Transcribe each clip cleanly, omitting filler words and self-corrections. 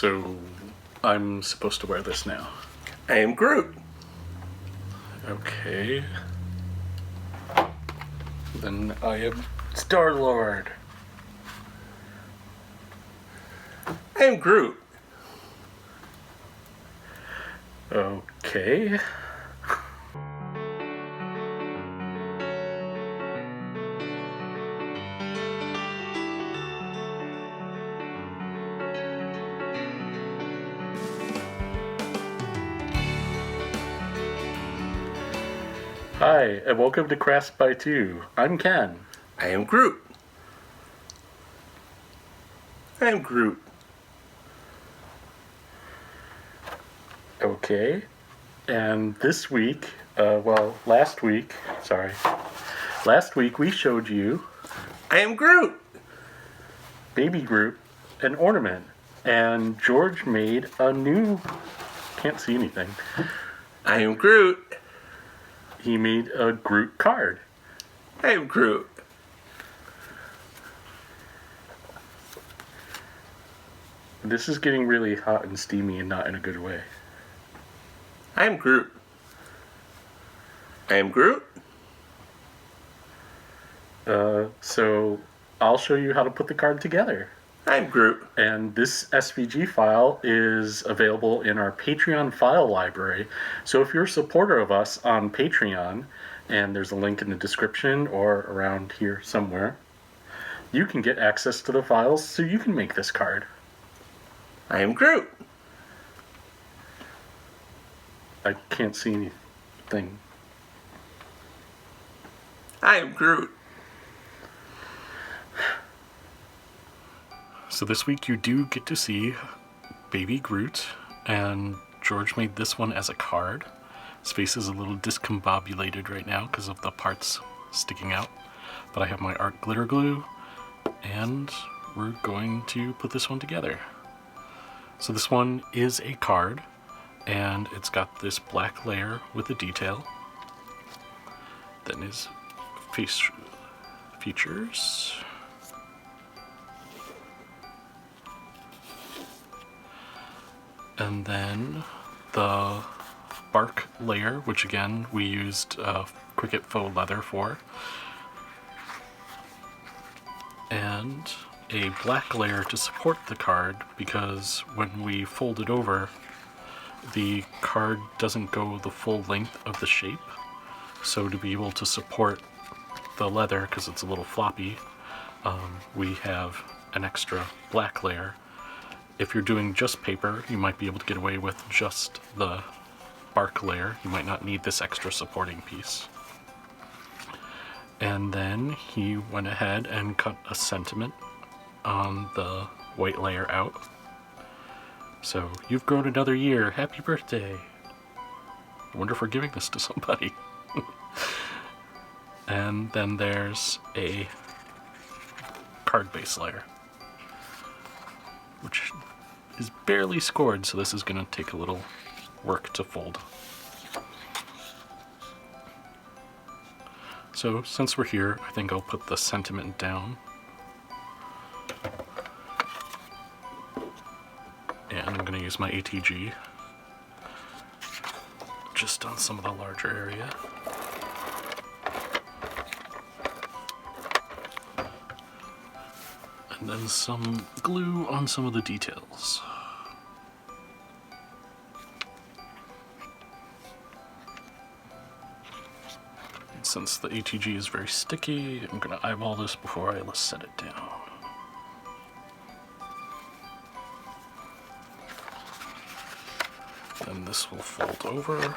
So, I'm supposed to wear this now. I am Groot. Okay. Then I am Star-Lord. I am Groot. Okay. Hi, and welcome to Crafts by 2. I'm Ken. I am Groot. I am Groot. Okay. And this week, last week we showed you I am Groot. Baby Groot, an ornament. And George made a new, can't see anything. I am Groot. He made a Groot card. I am Groot. This is getting really hot and steamy and not in a good way. I am Groot. I am Groot. So I'll show you how to put the card together. I'm Groot. And this SVG file is available in our Patreon file library. So if you're a supporter of us on Patreon, and there's a link in the description or around here somewhere, you can get access to the files so you can make this card. I am Groot. I can't see anything. I am Groot. So this week you do get to see Baby Groot, and George made this one as a card. His face is a little discombobulated right now because of the parts sticking out. But I have my art glitter glue, and we're going to put this one together. So this one is a card, and it's got this black layer with a detail. Then his face features. And then the bark layer, which again we used Cricut faux leather for. And a black layer to support the card, because when we fold it over, the card doesn't go the full length of the shape. So to be able to support the leather, because it's a little floppy, we have an extra black layer. If you're doing just paper, you might be able to get away with just the bark layer. You might not need this extra supporting piece. And then he went ahead and cut a sentiment on the white layer out. So, you've grown another year. Happy birthday. I wonder if we're giving this to somebody. And then there's a card base layer, which is barely scored, so this is going to take a little work to fold. So since we're here, I think I'll put the sentiment down. And I'm going to use my ATG just on some of the larger area. And then some glue on some of the details. And since the ATG is very sticky, I'm going to eyeball this before I set it down. Then this will fold over.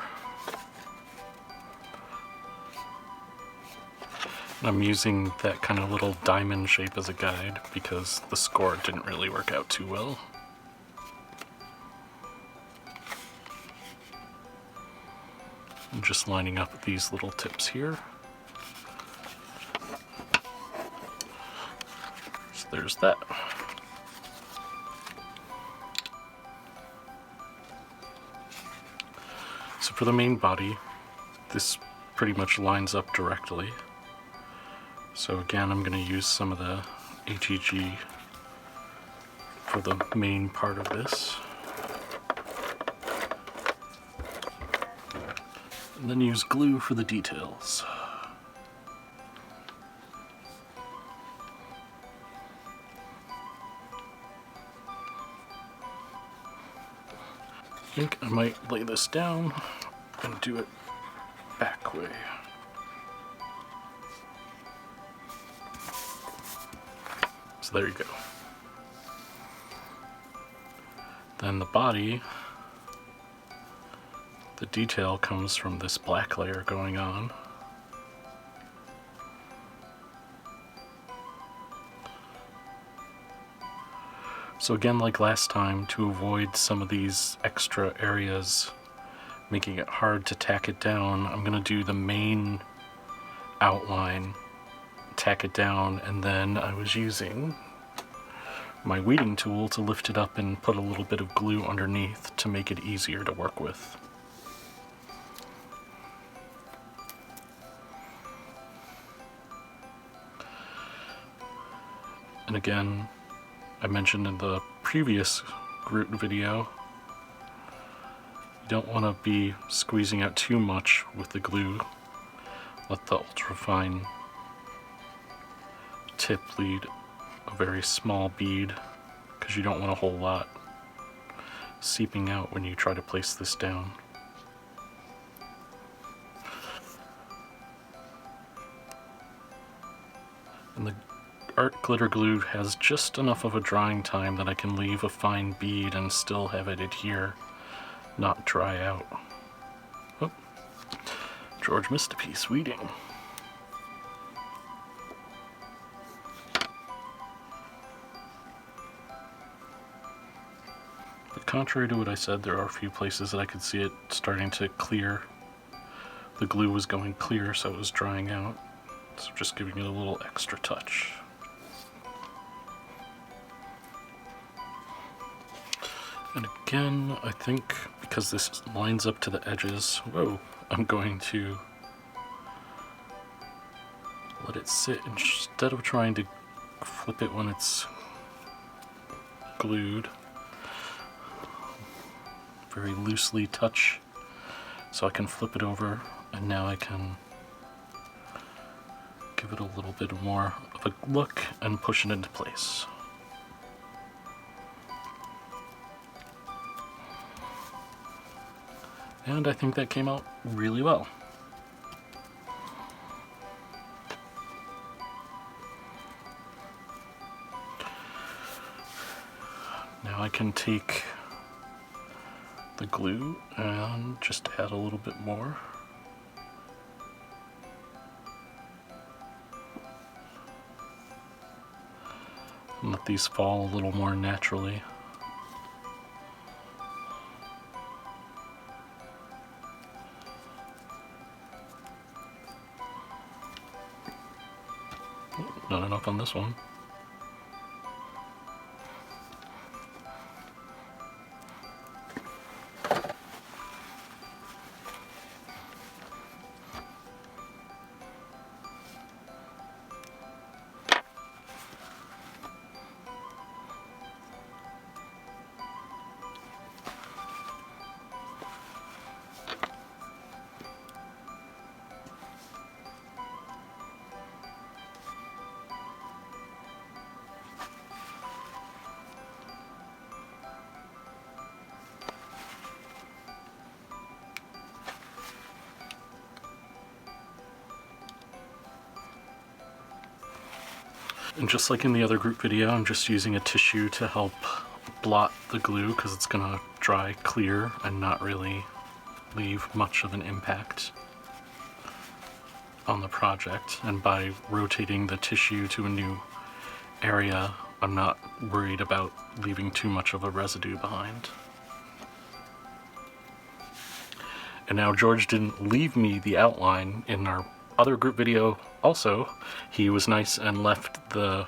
I'm using that kind of little diamond shape as a guide because the score didn't really work out too well. I'm just lining up these little tips here. So there's that. So for the main body, this pretty much lines up directly. So again, I'm going to use some of the ATG for the main part of this. And then use glue for the details. I think I might lay this down and do it back way. So there you go. Then the body, the detail comes from this black layer going on. So again, like last time, to avoid some of these extra areas making it hard to tack it down, I'm going to do the main outline, tack it down, and then I was using my weeding tool to lift it up and put a little bit of glue underneath to make it easier to work with. And again, I mentioned in the previous Groot video, you don't want to be squeezing out too much with the glue. Let the ultrafine tip lead a very small bead, because you don't want a whole lot seeping out when you try to place this down. And the art glitter glue has just enough of a drying time that I can leave a fine bead and still have it adhere, not dry out. Oh, George missed a piece weeding. But contrary to what I said, there are a few places that I could see it starting to clear. The glue was going clear, so it was drying out. So just giving it a little extra touch. And again, I think because this lines up to the edges, I'm going to let it sit instead of trying to flip it when it's glued. Very loosely touch so I can flip it over, and now I can give it a little bit more of a look and push it into place. And I think that came out really well. Now I can take the glue and just add a little bit more. And let these fall a little more naturally. Not enough on this one. And just like in the other group video, I'm just using a tissue to help blot the glue because it's going to dry clear and not really leave much of an impact on the project. And by rotating the tissue to a new area, I'm not worried about leaving too much of a residue behind. And now George didn't leave me the outline in our other group video also. He was nice and left the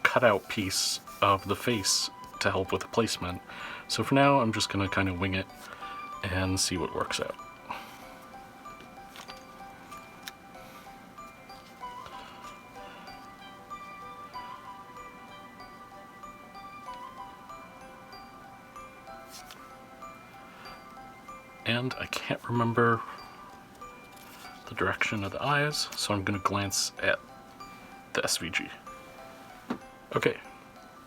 cutout piece of the face to help with the placement. So for now, I'm just going to kind of wing it and see what works out. And I can't remember the direction of the eyes, so I'm going to glance at the SVG. Okay,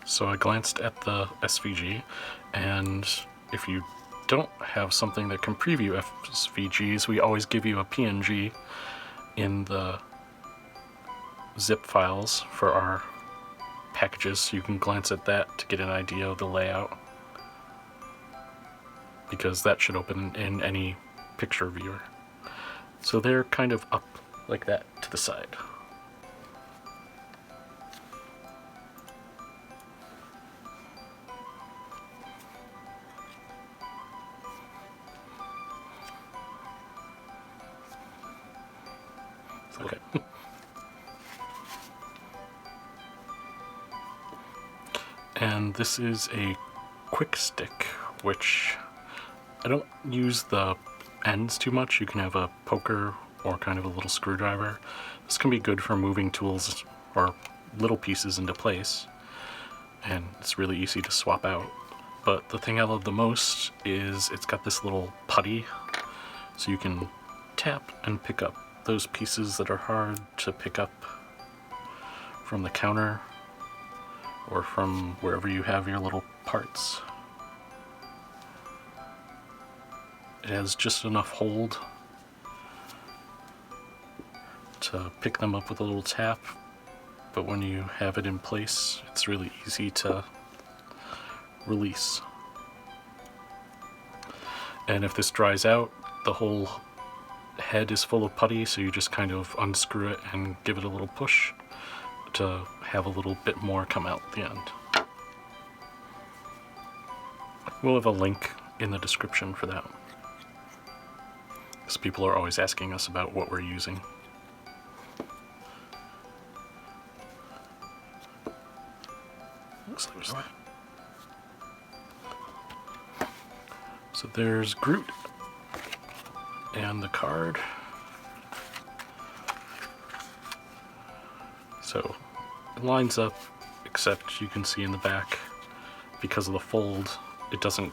so I glanced at the SVG, and if you don't have something that can preview SVGs, we always give you a PNG in the zip files for our packages, so you can glance at that to get an idea of the layout, because that should open in any picture viewer. So they're kind of up like that to the side. Okay. And this is a QuickStick, which I don't use the ends too much. You can have a poker or kind of a little screwdriver. This can be good for moving tools or little pieces into place, and it's really easy to swap out. But the thing I love the most is it's got this little putty, so you can tap and pick up those pieces that are hard to pick up from the counter or from wherever you have your little parts. It has just enough hold to pick them up with a little tap, but when you have it in place, it's really easy to release. And if this dries out, the whole head is full of putty, so you just kind of unscrew it and give it a little push to have a little bit more come out at the end. We'll have a link in the description for that, because people are always asking us about what we're using. So there's that. So there's Groot and the card. So it lines up, except you can see in the back, because of the fold, it doesn't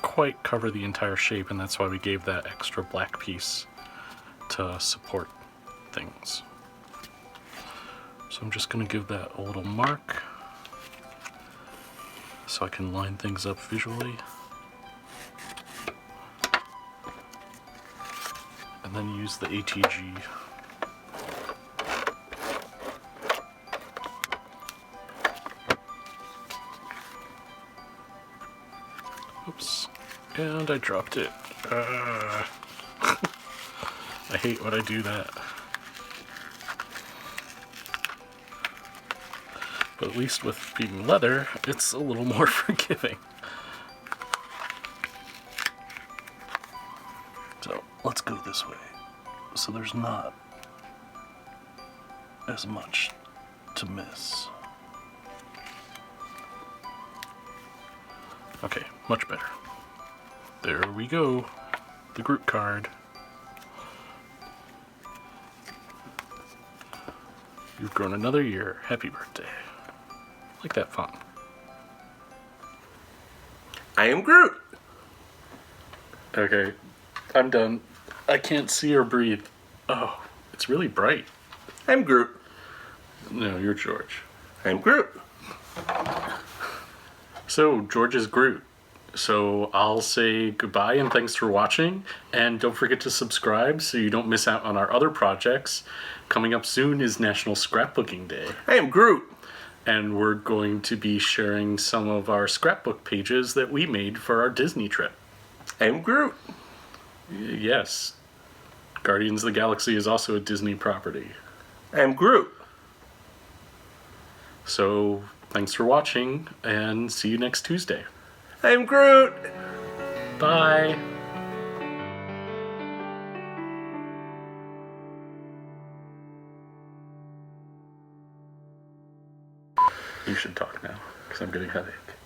quite cover the entire shape, and that's why we gave that extra black piece to support things. So I'm just going to give that a little mark so I can line things up visually. And then use the ATG. Oops. And I dropped it. I hate when I do that. But at least with being leather, it's a little more forgiving. So let's go this way, so there's not as much to miss. Okay, much better. There we go, the Groot card. You've grown another year. Happy birthday. Like that font. I am Groot. Okay, I'm done. I can't see or breathe. Oh, it's really bright. I'm Groot. No, you're George. I'm Groot. So, George is Groot. So, I'll say goodbye and thanks for watching. And don't forget to subscribe so you don't miss out on our other projects. Coming up soon is National Scrapbooking Day. I am Groot. And we're going to be sharing some of our scrapbook pages that we made for our Disney trip. I am Groot. Yes. Guardians of the Galaxy is also a Disney property. I am Groot. So, thanks for watching, and see you next Tuesday. I am Groot. Bye! You should talk now, because I'm getting a headache.